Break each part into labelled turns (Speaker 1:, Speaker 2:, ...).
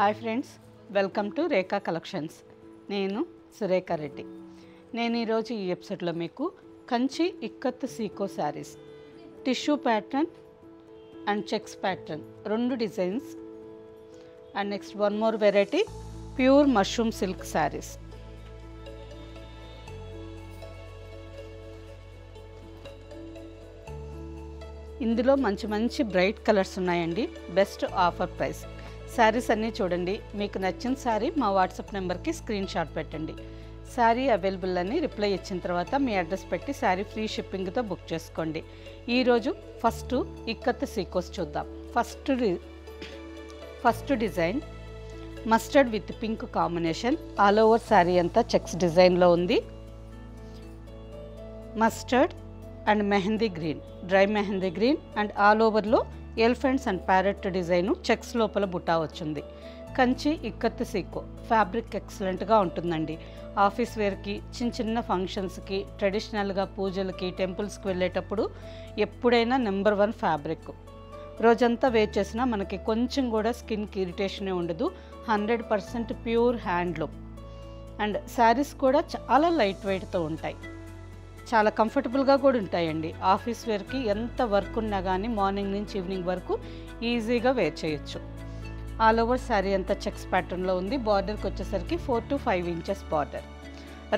Speaker 1: Hi friends, welcome to Rekha collections. నేను సురేఖ రెడ్డి. నేను ఈరోజు ఈ ఎపిసోడ్లో మీకు Kanchi ikat sico saris, tissue pattern and checks pattern రెండు designs and next one more variety pure mushroom silk saris. ఇందులో మంచి మంచి బ్రైట్ కలర్స్ ఉన్నాయండి. Best offer price. శారీస్ అన్నీ చూడండి. మీకు నచ్చిన శారీ మా వాట్సాప్ నెంబర్కి స్క్రీన్ షాట్ పెట్టండి. శారీ అవైలబుల్ అని రిప్లై ఇచ్చిన తర్వాత మీ అడ్రస్ పెట్టి శారీ ఫ్రీ షిప్పింగ్తో బుక్ చేసుకోండి. ఈరోజు ఫస్ట్ ఇక్కత్ సీకోస్ చూద్దాం. First design mustard with pink combination. All over sari అంతా చెక్స్ డిజైన్లో ఉంది. Mustard and mehndi green, dry mehndi green and all ఓవర్లో elephants and parrot design checks లోపల బుటా వచ్చింది. కంచి ఇక్కత్ సీకో ఫ్యాబ్రిక్ ఎక్సలెంట్గా ఉంటుందండి. ఆఫీస్ వేర్కి, చిన్న చిన్న ఫంక్షన్స్కి, ట్రెడిషనల్గా పూజలకి, టెంపుల్స్కి వెళ్ళేటప్పుడు ఎప్పుడైనా నెంబర్ 1 ఫ్యాబ్రిక్. రోజంతా వేర్ చేసినా మనకి కొంచెం కూడా స్కిన్కి ఇరిటేషనే ఉండదు. 100% ప్యూర్ హ్యాండ్లూమ్ అండ్ శారీస్ కూడా చాలా లైట్ వెయిట్తో ఉంటాయి. చాలా కంఫర్టబుల్గా కూడా ఉంటాయండి. ఆఫీస్ వేర్కి ఎంత వర్క్ ఉన్నా కానీ మార్నింగ్ నుంచి ఈవినింగ్ వరకు ఈజీగా వేర్ చేయొచ్చు. ఆల్ ఓవర్ శారీ అంతా చెక్స్ ప్యాటర్న్లో ఉంది. బార్డర్కి వచ్చేసరికి 4 to 5 inches border.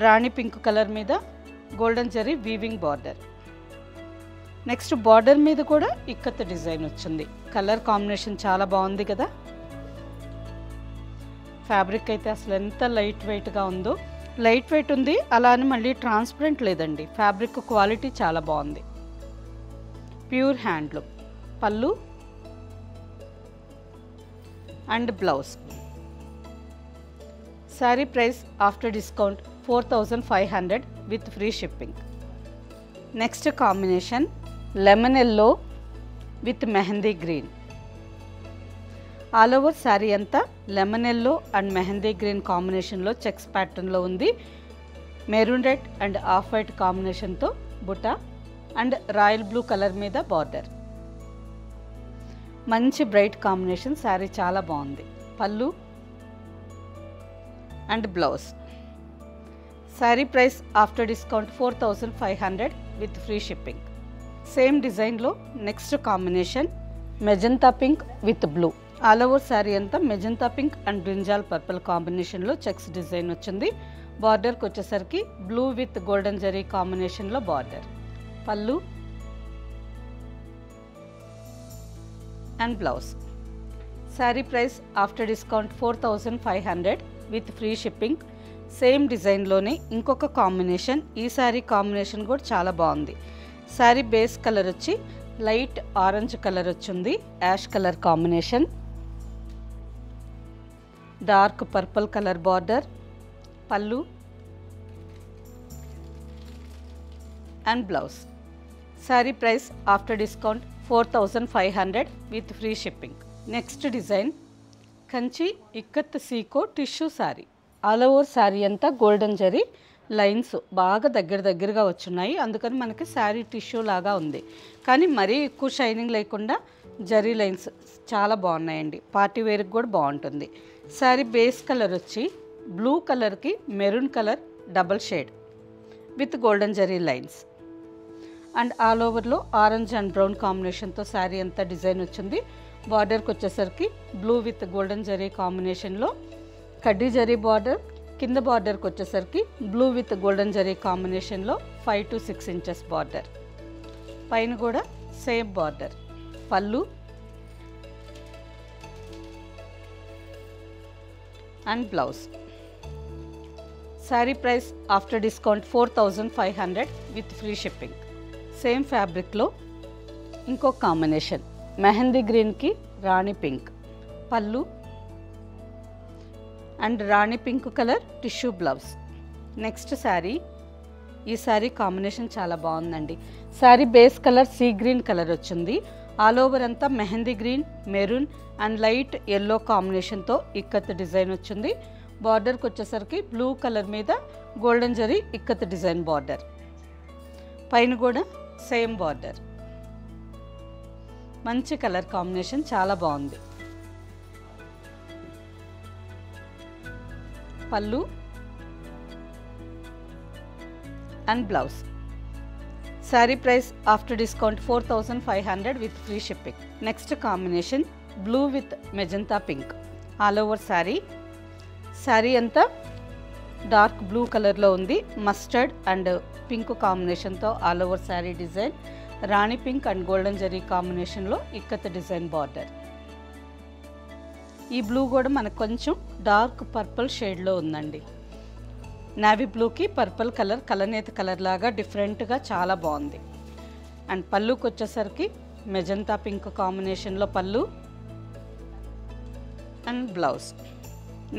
Speaker 1: Rani pink colour మీద golden zari weaving border. Next border మీద కూడా ఇక్కత్ డిజైన్ వచ్చింది. కలర్ కాంబినేషన్ చాలా బాగుంది కదా. ఫ్యాబ్రిక్ అయితే అసలు ఎంత లైట్ వెయిట్గా ఉందో. లైట్ వెయిట్ ఉంది, అలా అని మళ్ళీ ట్రాన్స్పరెంట్ లేదండి. ఫ్యాబ్రిక్ క్వాలిటీ చాలా బాగుంది. Pure handloom. Pallu and blouse. Sari price after discount 4500 with free shipping. Next combination lemon yellow with mehndi green. All over sari అంతా lemon yellow and mehndi green కాంబినేషన్లో చెక్స్ ప్యాటర్న్లో ఉంది. Maroon red and off white కాంబినేషన్తో buta and royal blue colour మీద border. మంచి bright combination. Sari చాలా బాగుంది. Pallu and blouse. Sari price after discount 4500 with free shipping. Same డిజైన్లో next combination magenta pink with blue. All over sari అంతా magenta pink and brinjal purple కాంబినేషన్లో checks design వచ్చింది. బార్డర్కి వచ్చేసరికి బ్లూ విత్ గోల్డెన్ జరీ కాంబినేషన్లో border. Pallu and blouse. Sari price after discount 4500 with free shipping. Same డిజైన్లోనే ఇంకొక combination. ఈ శారీ కాంబినేషన్ కూడా చాలా బాగుంది. శారీ బేస్ కలర్ వచ్చి లైట్ ఆరెంజ్ కలర్ వచ్చింది. Ash colour combination. Dark purple colour border. Pallu and blouse. Sari price after discount 4500 with free shipping. Next design Kanchi ikat sico tissue sari. All over sari అంతా golden zari lines బాగా దగ్గరగా వచ్చున్నాయి. అందుకని మనకి శారీ టిష్యూ లాగా ఉంది, కానీ మరీ ఎక్కువ షైనింగ్ లేకుండా జరీ లైన్స్ చాలా బాగున్నాయండి. పార్టీ వేర్కి కూడా బాగుంటుంది. శారీ బేస్ కలర్ వచ్చి బ్లూ కలర్కి maroon colour double shade with golden zari lines and all ఓవర్లో ఆరెంజ్ అండ్ బ్రౌన్ కాంబినేషన్తో శారీ అంతా డిజైన్ వచ్చింది. బార్డర్కి వచ్చేసరికి బ్లూ విత్ గోల్డెన్ జరీ కాంబినేషన్లో కడ్డీ జరీ బార్డర్. కింద బార్డర్కి వచ్చేసరికి బ్లూ విత్ గోల్డెన్ జరీ కాంబినేషన్లో 5 to 6 ఇంచెస్ బార్డర్. పైన కూడా same border. Pallu and blouse. Sari price after discount 4500 with free shipping. Same ఫ్యాబ్రిక్లో ఇంకొక కాంబినేషన్ మెహందీ గ్రీన్కి రాణి పింక్. పళ్ళు and Rani pink colour tissue blouse. Next sari. ఈ శారీ కాంబినేషన్ చాలా బాగుందండి. Sari base colour sea green colour వచ్చింది. ఆల్ ఓవర్ అంతా mehndi green, maroon and light yellow కాంబినేషన్తో ఇక్కత్ డిజైన్ వచ్చింది. బార్డర్కి వచ్చేసరికి బ్లూ కలర్ మీద golden zari ikat design border. పైన కూడా సేమ్ బార్డర్. మంచి కలర్ కాంబినేషన్, చాలా బాగుంది. Pallu and blouse. Sari price after discount 4500 with free shipping. Next combination blue with magenta pink. All over sari. Sari అంతా డార్క్ బ్లూ కలర్లో ఉంది. మస్టర్డ్ అండ్ పింక్ కాంబినేషన్తో all over sari design. Rani pink and golden zari కాంబినేషన్లో ikat design border. ఈ blue కూడా మనకు కొంచెం dark purple షేడ్లో ఉందండి. నావీ బ్లూకి పర్పుల్ కలర్ కలనేత కలర్ లాగా డిఫరెంట్గా చాలా బాగుంది. అండ్ పళ్ళుకి వచ్చేసరికి మెజంతా పింక్ కాంబినేషన్లో పళ్ళు and blouse.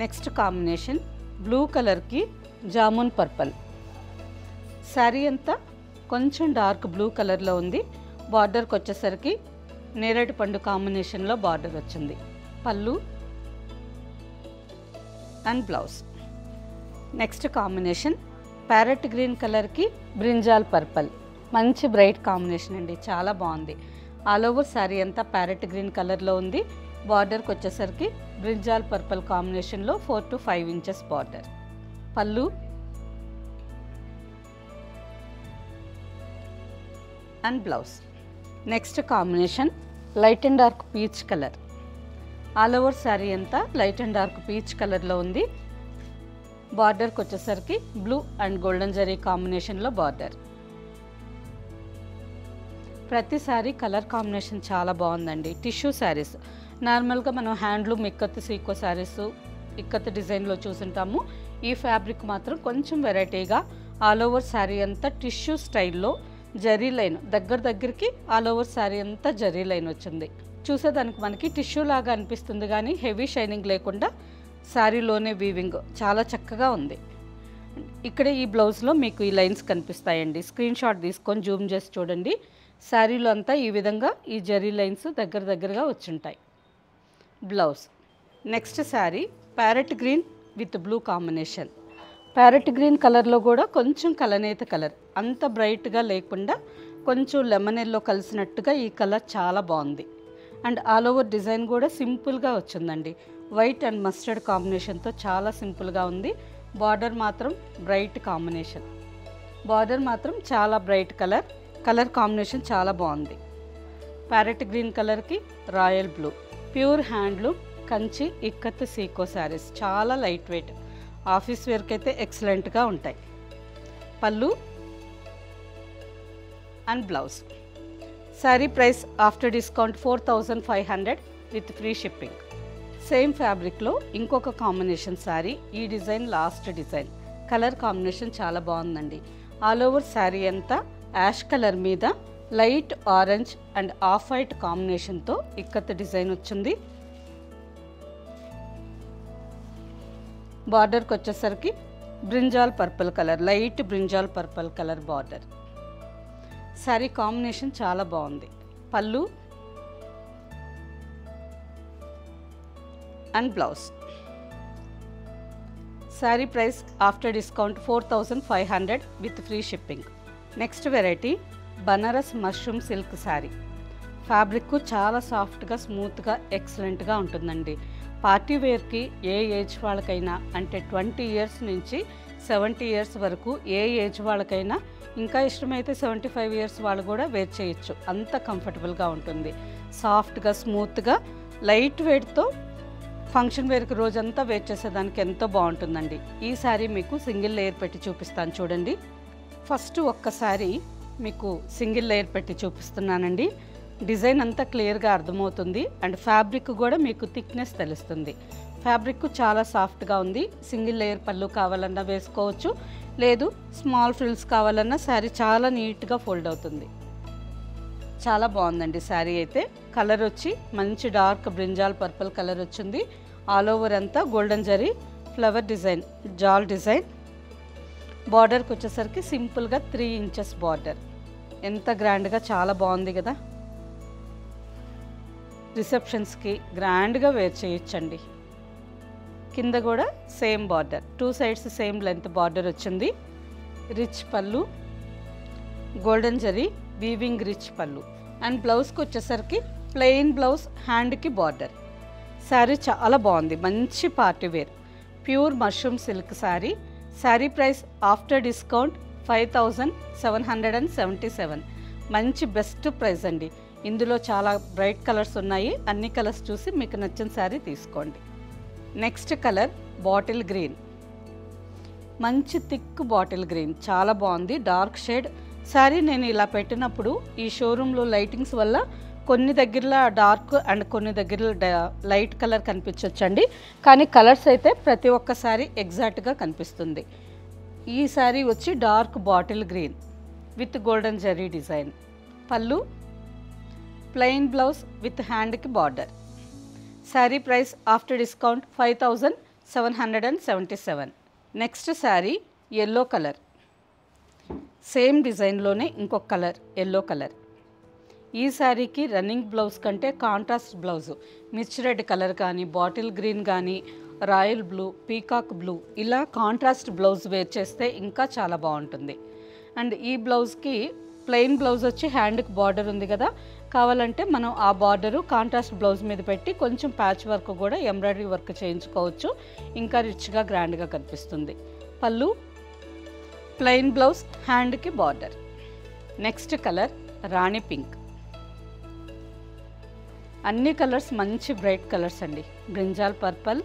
Speaker 1: Next combination blue కలర్కి జామున్ పర్పుల్. శారీ అంతా కొంచెం డార్క్ బ్లూ కలర్లో ఉంది. బార్డర్కి వచ్చేసరికి నేరేడు పండు కాంబినేషన్లో బార్డర్ వచ్చింది. పళ్ళు and blouse. Next combination parrot green కలర్కి బ్రింజాల్ పర్పల్. మంచి బ్రైట్ కాంబినేషన్ అండి, చాలా బాగుంది. ఆల్ ఓవర్ శారీ అంతా ప్యారెట్ గ్రీన్ కలర్లో ఉంది. బార్డర్కి వచ్చేసరికి బ్రింజాల్ పర్పల్ కాంబినేషన్లో 4 to 5 inches border. Pallu and blouse. Next combination light and dark peach colour. All over sari అంతా లైట్ అండ్ డార్క్ పీచ్ కలర్లో ఉంది. బార్డర్కి వచ్చేసరికి బ్లూ అండ్ గోల్డెన్ జరీ కాంబినేషన్లో బార్డర్. ప్రతి శారీ కలర్ కాంబినేషన్ చాలా బాగుందండి. టిష్యూ శారీస్ నార్మల్గా మనం హ్యాండ్లూమ్ ఇక్కత్ సీకో శారీస్ ఇక్కత్ డిజైన్లో చూసుంటాము. ఈ ఫ్యాబ్రిక్ మాత్రం కొంచెం వెరైటీగా ఆల్ ఓవర్ శారీ అంతా టిష్యూ స్టైల్లో జరీ లైన్ దగ్గరికి ఆల్ ఓవర్ శారీ అంతా జరీ లైన్ వచ్చింది. చూసేదానికి మనకి టిష్యూ లాగా అనిపిస్తుంది కానీ హెవీ షైనింగ్ లేకుండా శారీలోనే వీవింగ్ చాలా చక్కగా ఉంది. ఇక్కడ ఈ బ్లౌజ్లో మీకు ఈ లైన్స్ కనిపిస్తాయండి. స్క్రీన్ షాట్ తీసుకొని జూమ్ చేసి చూడండి. శారీలో అంతా ఈ విధంగా ఈ జరీ లైన్స్ దగ్గరగా వచ్చుంటాయి. Blouse. Next sari parrot green with blue combination. Parrot green కలర్లో కూడా కొంచెం కలనేత కలర్, అంత బ్రైట్గా లేకుండా కొంచెం లెమన్ ఎల్లో కలిసినట్టుగా ఈ కలర్ చాలా బాగుంది. అండ్ ఆల్ ఓవర్ డిజైన్ కూడా సింపుల్గా వచ్చిందండి. వైట్ అండ్ మస్టర్డ్ కాంబినేషన్తో చాలా సింపుల్గా ఉంది. బార్డర్ మాత్రం బ్రైట్ కాంబినేషన్. బార్డర్ మాత్రం చాలా బ్రైట్ కలర్ కాంబినేషన్ చాలా బాగుంది. ప్యారెట్ గ్రీన్ కలర్కి royal blue. Pure handloom Kanchi ikat sico saris. చాలా లైట్ వెయిట్, ఆఫీస్ వేర్కి అయితే ఎక్సలెంట్గా ఉంటాయి. Pallu and blouse. Sari price after discount 4500 with free shipping. Same ఫ్యాబ్రిక్లో ఇంకొక కాంబినేషన్ శారీ. ఈ design last design. Colour combination చాలా బాగుందండి. ఆల్ ఓవర్ శారీ అంతా యాష్ కలర్ మీద light orange and off white కాంబినేషన్తో ఇక్కత్ డిజైన్ వచ్చింది. బార్డర్కి వచ్చేసరికి brinjal purple colour, light brinjal purple colour border. Sari combination చాలా బాగుంది. Pallu and blouse. Sari price after discount 4500 with free shipping. Next variety Banaras mushroom silk sari. Fabric చాలా సాఫ్ట్గా స్మూత్గా ఎక్సలెంట్గా ఉంటుందండి. పార్టీ వేర్కి ఏ ఏజ్ వాళ్ళకైనా, అంటే 20 ఇయర్స్ నుంచి 70 ఇయర్స్ వరకు ఏ ఏజ్ వాళ్ళకైనా, ఇంకా ఇష్టమైతే 75 ఇయర్స్ వాళ్ళు కూడా వేర్ చేయొచ్చు. అంత కంఫర్టబుల్గా ఉంటుంది. సాఫ్ట్గా స్మూత్గా లైట్ వెయిట్తో ఫంక్షన్ వేర్కి రోజంతా వేర్ చేసేదానికి ఎంతో బాగుంటుందండి. ఈ శారీ మీకు సింగిల్ లేయర్ పెట్టి చూపిస్తాను చూడండి. ఫస్ట్ ఒక్కసారి మీకు సింగిల్ లేయర్ పెట్టి చూపిస్తున్నానండి. డిజైన్ అంతా క్లియర్గా అర్థమవుతుంది. అండ్ ఫ్యాబ్రిక్ కూడా మీకు థిక్నెస్ తెలుస్తుంది. ఫ్యాబ్రిక్ చాలా సాఫ్ట్గా ఉంది. సింగిల్ లేయర్ పళ్ళు కావాలన్నా వేసుకోవచ్చు, లేదు స్మాల్ ఫ్రిల్స్ కావాలన్నా శారీ చాలా నీట్గా ఫోల్డ్ అవుతుంది. చాలా బాగుందండి శారీ అయితే. కలర్ వచ్చి మంచి డార్క్ బ్రింజాల్ పర్పుల్ కలర్ వచ్చింది. ఆల్ ఓవర్ అంతా golden zari flower design, jaal design. బార్డర్కి వచ్చేసరికి సింపుల్గా 3 ఇంచెస్ బార్డర్. ఎంత గ్రాండ్గా, చాలా బాగుంది కదా. రిసెప్షన్స్కి గ్రాండ్గా వేర్ చేయొచ్చండి. కింద కూడా same border, 2 sides same length border వచ్చింది. రిచ్ పళ్ళు, గోల్డెన్ జరీ వీవింగ్ రిచ్ పళ్ళు. అండ్ బ్లౌజ్కి వచ్చేసరికి ప్లెయిన్ బ్లౌజ్, హ్యాండ్కి బార్డర్. శారీ చాలా బాగుంది, మంచి party wear. Pure mushroom silk sari. Sari price after discount 5777. మంచి బెస్ట్ ప్రైస్ అండి. ఇందులో చాలా బ్రైట్ కలర్స్ ఉన్నాయి. అన్ని కలర్స్ చూసి మీకు నచ్చిన శారీ తీసుకోండి. Next colour bottle green. మంచి థిక్ బాటిల్ గ్రీన్, చాలా బాగుంది. Dark shade sari. నేను ఇలా పెట్టినప్పుడు ఈ షోరూంలో లైటింగ్స్ వల్ల కొన్ని దగ్గరలో డార్క్ అండ్ కొన్ని దగ్గర లైట్ కలర్ కనిపించవచ్చండి. కానీ కలర్స్ అయితే ప్రతి ఒక్క శారీ ఎగ్జాక్ట్గా కనిపిస్తుంది. ఈ శారీ వచ్చి dark bottle green with golden zari design. Pallu, plain blouse with హ్యాండ్కి border. Sari price after discount 5777. Next sari yellow colour. Same డిజైన్లోనే ఇంకొక కలర్ ఎల్లో కలర్. ఈ శారీకి రన్నింగ్ బ్లౌజ్ కంటే contrast blouse mirchi red colour కానీ, బాటిల్ గ్రీన్ కానీ, రాయల్ బ్లూ, పీకాక్ బ్లూ ఇలా contrast blouse wear చేస్తే ఇంకా చాలా బాగుంటుంది. అండ్ ఈ బ్లౌజ్కి ప్లెయిన్ బ్లౌజ్ వచ్చి హ్యాండ్కి బార్డర్ ఉంది కదా, కావాలంటే మనం ఆ బార్డరు కాంట్రాస్ట్ బ్లౌజ్ మీద పెట్టి కొంచెం ప్యాచ్ వర్క్ కూడా ఎంబ్రాయిడరీ వర్క్ చేయించుకోవచ్చు. ఇంకా రిచ్గా గ్రాండ్గా కనిపిస్తుంది. పళ్ళు, ప్లెయిన్ బ్లౌజ్, హ్యాండ్కి బార్డర్. నెక్స్ట్ కలర్ రాణి పింక్. అన్ని కలర్స్ మంచి బ్రైట్ కలర్స్ అండి. Brinjal purple,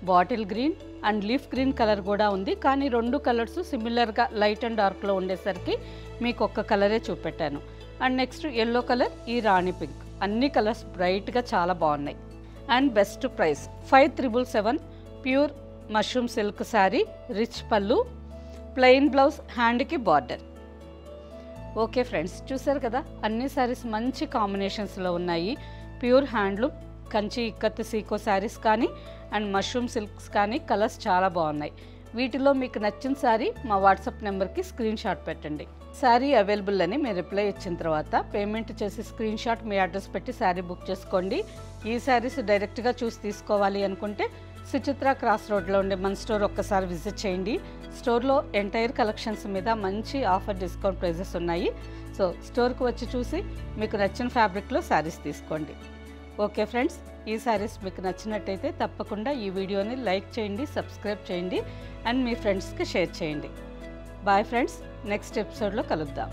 Speaker 1: bottle green and leaf green colour కూడా ఉంది. కానీ రెండు కలర్స్ సిమిలర్గా లైట్ అండ్ డార్క్లో ఉండేసరికి మీకు ఒక్క కలరే చూపెట్టాను. అండ్ నెక్స్ట్ ఎల్లో కలర్, ఈ రాణి పింక్. అన్ని కలర్స్ బ్రైట్గా చాలా బాగున్నాయి. And best price 5777. Pure mushroom silk sari, rich పళ్ళు, ప్లెయిన్ బ్లౌజ్, హ్యాండ్కి బార్డర్. ఓకే ఫ్రెండ్స్, చూసారు కదా అన్ని శారీస్ మంచి కాంబినేషన్స్లో ఉన్నాయి. ప్యూర్ హ్యాండ్లూమ్ కంచి ఇక్కత్ సీకో శారీస్ కానీ అండ్ మష్రూమ్ సిల్క్స్ కానీ కలర్స్ చాలా బాగున్నాయి. వీటిలో మీకు నచ్చిన శారీ మా వాట్సాప్ నెంబర్కి స్క్రీన్ షాట్ పెట్టండి. శారీ అవైలబుల్ అని మీరు రిప్లై ఇచ్చిన తర్వాత పేమెంట్ చేసి స్క్రీన్ షాట్ మీ అడ్రస్ పెట్టి శారీ బుక్ చేసుకోండి. ఈ శారీస్ డైరెక్ట్గా చూసి తీసుకోవాలి అనుకుంటే సుచిత్ర క్రాస్ రోడ్లో ఉండే మన స్టోర్ ఒక్కసారి విజిట్ చేయండి. స్టోర్లో ఎంటైర్ కలెక్షన్స్ మీద మంచి ఆఫర్ డిస్కౌంట్ ప్రైజెస్ ఉన్నాయి. సో స్టోర్కి వచ్చి చూసి మీకు నచ్చిన ఫ్యాబ్రిక్లో శారీస్ తీసుకోండి. ఓకే ఫ్రెండ్స్, ఈ శారీస్ మీకు నచ్చినట్టయితే తప్పకుండా ఈ వీడియోని లైక్ చేయండి, సబ్స్క్రైబ్ చేయండి అండ్ మీ ఫ్రెండ్స్కి షేర్ చేయండి. బాయ్ ఫ్రెండ్స్, నెక్స్ట్ ఎపిసోడ్లో కలుద్దాం.